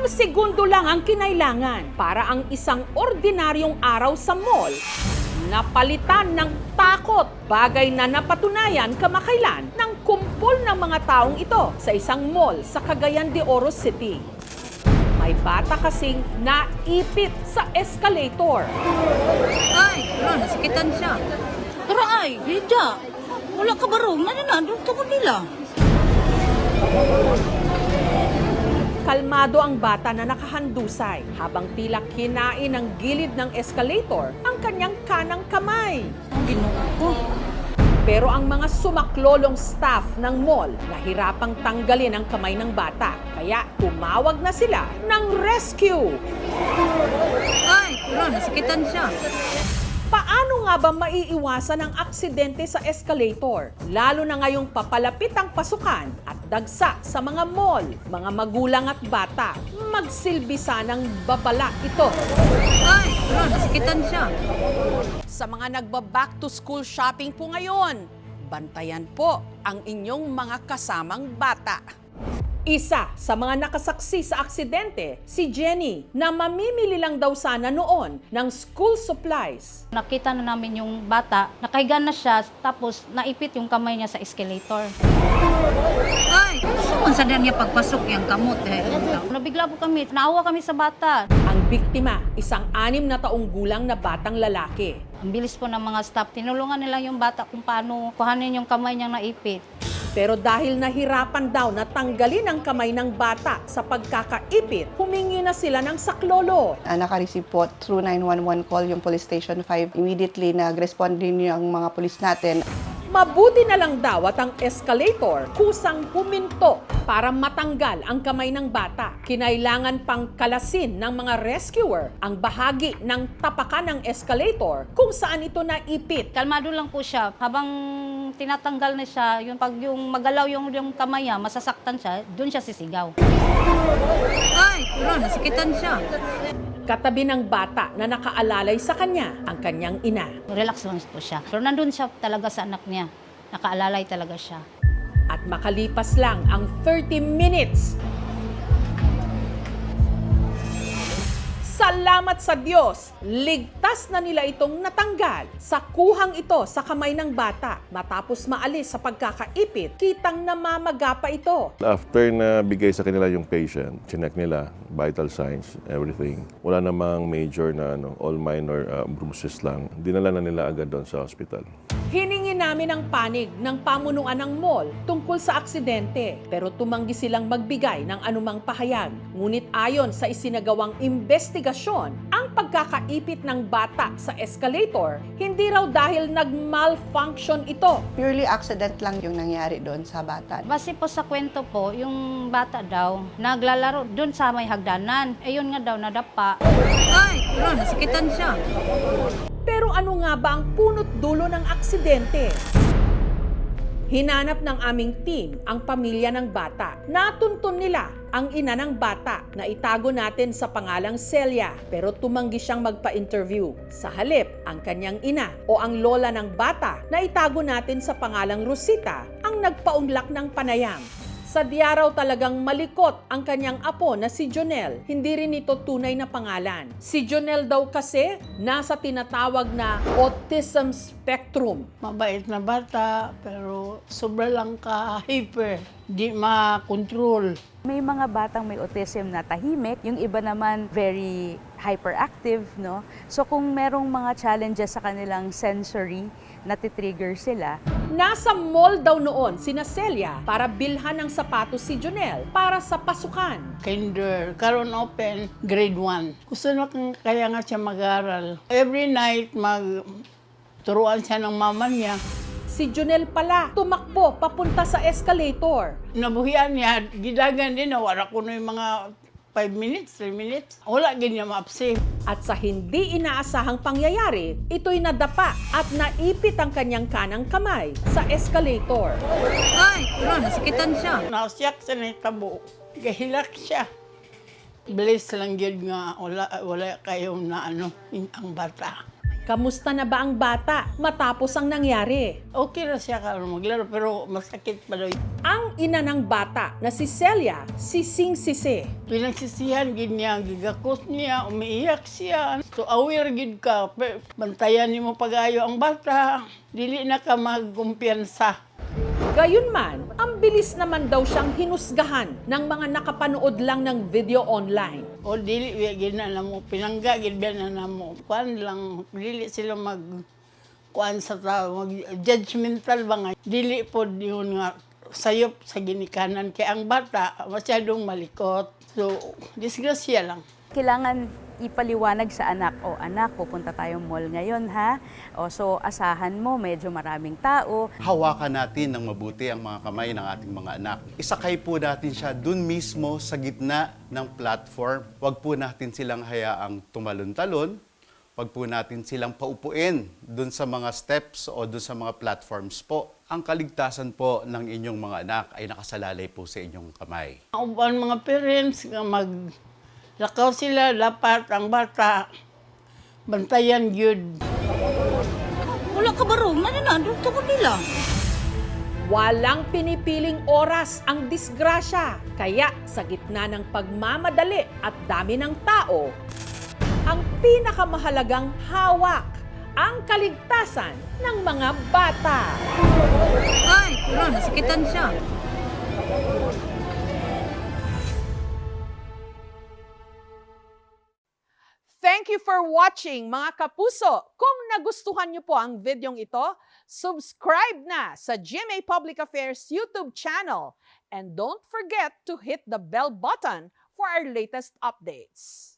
Ilang segundo lang ang kinailangan para ang isang ordinaryong araw sa mall napalitan ng takot, bagay na napatunayan kamakailan ng kumpol ng mga taong ito sa isang mall sa Cagayan de Oro City. May bata kasing naipit sa escalator. Ay, wala, nasakitan siya. Pero ay, Rida, wala ka barong, nananandun ka mo nila. Kalmado ang bata na nakahandusay habang tila kinain ng gilid ng escalator ang kanyang kanang kamay. Ang ginoo ko. Pero ang mga sumaklolong staff ng mall nahirapang tanggalin ang kamay ng bata. Kaya tumawag na sila ng rescue. Ay, wala, nasakitan siya. Paano nga ba maiiwasan ang aksidente sa escalator? Lalo na ngayong papalapit ang pasukan at dagsa sa mga mall, mga magulang at bata. Magsilbi sanang babala ito. Ay, wala, nasakitan siya. Sa mga nagba-back to school shopping po ngayon, bantayan po ang inyong mga kasamang bata. Isa sa mga nakasaksi sa aksidente, si Jenny, na mamimili lang daw sana noon ng school supplies. Nakita na namin yung bata, nakahiga na siya, tapos naipit yung kamay niya sa escalator. Ay, saan sa niya pagpasok yung kamot eh. Nabigla po kami, naawa kami sa bata. Ang biktima, isang 6 na taong gulang na batang lalaki. Ang bilis po ng mga staff, tinulungan nila yung bata kung paano kuhanin yung kamay niyang naipit. Pero dahil nahirapan daw na tanggalin ang kamay ng bata sa pagkakaipit, humingi na sila ng saklolo. Naka-receive po through 911 call yung Police Station 5. Immediately nag-respond din yung mga pulis natin. Mabuti na lang daw at ang escalator kusang huminto para matanggal ang kamay ng bata. Kinailangan pang kalasin ng mga rescuer ang bahagi ng tapakan ng escalator kung saan ito naipit. Kalmado lang po siya, habang tinatanggal na siya, yung pag yung magalaw yung kamay niya, masasaktan siya, doon siya sisigaw. Ay, wala, nasakitan siya. Katabi ng bata na nakaalalay sa kanya ang kanyang ina. Relax lang po siya. Pero nandun siya talaga sa anak niya. Nakaalalay talaga siya. At makalipas lang ang 30 minutes. Salamat sa Diyos, ligtas na nila itong natanggal sa kuhang ito sa kamay ng bata. Matapos maalis sa pagkakaipit, kitang namamaga pa ito. After na bigay sa kanila yung patient, chinek nila, vital signs, everything. Wala namang major na all minor bruises lang. Dinala na nila agad doon sa hospital. Hiningi namin ang panig ng pamunuan ng mall tungkol sa aksidente, pero tumanggi silang magbigay ng anumang pahayag. Ngunit ayon sa isinagawang investigasyon, ang pagkakaipit ng bata sa escalator, hindi raw dahil nag-malfunction ito. Purely accident lang yung nangyari doon sa bata. Base po sa kwento po, yung bata daw, naglalaro doon sa may hagdanan. Ayun nga daw, nadapa. Ay, wala, nasakitan siya. Pero ano nga ba ang punot dulo ng aksidente? Hinanap ng aming team ang pamilya ng bata. Natuntun nila ang ina ng bata na itago natin sa pangalang Celia, pero tumanggi siyang magpa-interview. Sa halip, ang kanyang ina o ang lola ng bata na itago natin sa pangalang Rosita ang nagpaunlak ng panayam. Sadya raw talagang malikot ang kanyang apo na si Jonel. Hindi rin ito tunay na pangalan. Si Jonel daw kasi nasa tinatawag na autism spectrum. Mabait na bata, pero sobra lang ka-hyper. Di ma-control. May mga batang may autism na tahimik, yung iba naman very hyperactive, no? So kung merong mga challenges sa kanilang sensory, natitrigger sila. Nasa mall daw noon sina Celia para bilhan ng sapatos si Jonel para sa pasukan. Kinder, karon open, grade 1. Gusto na kaya nga siya mag-aral. Every night, turuan siya ng mama niya. Si Jonel pala tumakbo papunta sa escalator. Nabuhian niya, gidagan din, wala ko na yung mga 5 minutes, 3 minutes. Wala ganyan ma-upsave. At sa hindi inaasahang pangyayari, ito'y nadapa at naipit ang kanyang kanang kamay sa escalator. Ay, wala, nasakitan siya. Nasyak sa tabo. Gahilak siya. Bless lang yun nga, wala kayong na ang bata. Kamusta na ba ang bata matapos ang nangyari? Okay na siya karon maglaro, pero masakit pa daw. Ang ina ng bata na si Celia, sising-sisi. Pinagsisihan gid niya, gigakos niya, umiiyak siya. So aware gid ka, bantayan nimo pag-ayo ang bata. Dili na ka magkumpiyansa. Gayunman, ang bilis naman daw siyang hinusgahan ng mga nakapanood lang ng video online. O dili gid na namo pinangga gid na namo. Kuan lang dili sila kuan sa tao, mag judgmental ba nga. Dili pod yun nga sayop sa ginikanan kay ang bata masyadong malikot. So disgrasya lang. Kailangan ipaliwanag sa anak, o anak, pupunta tayong mall ngayon ha. O so asahan mo, medyo maraming tao. Hawakan natin ng mabuti ang mga kamay ng ating mga anak. Isakay po natin siya dun mismo sa gitna ng platform. Huwag po natin silang hayaang tumalon-talon. Huwag po natin silang paupuin dun sa mga steps o dun sa mga platforms po. Ang kaligtasan po ng inyong mga anak ay nakasalalay po sa inyong kamay. Ang mga parents nga lakaw sila, dapat ang bata bantayan gyud. Wala ka baro, mananado ka ko nila. Walang pinipiling oras ang disgrasya. Kaya sa gitna ng pagmamadali at dami ng tao, ang pinakamahalagang hawak, ang kaligtasan ng mga bata. Ay, wala, nasakitan siya. Thank you for watching, mga kapuso. Kung nagustuhan niyo po ang videong ito, subscribe na sa GMA Public Affairs YouTube channel. And don't forget to hit the bell button for our latest updates.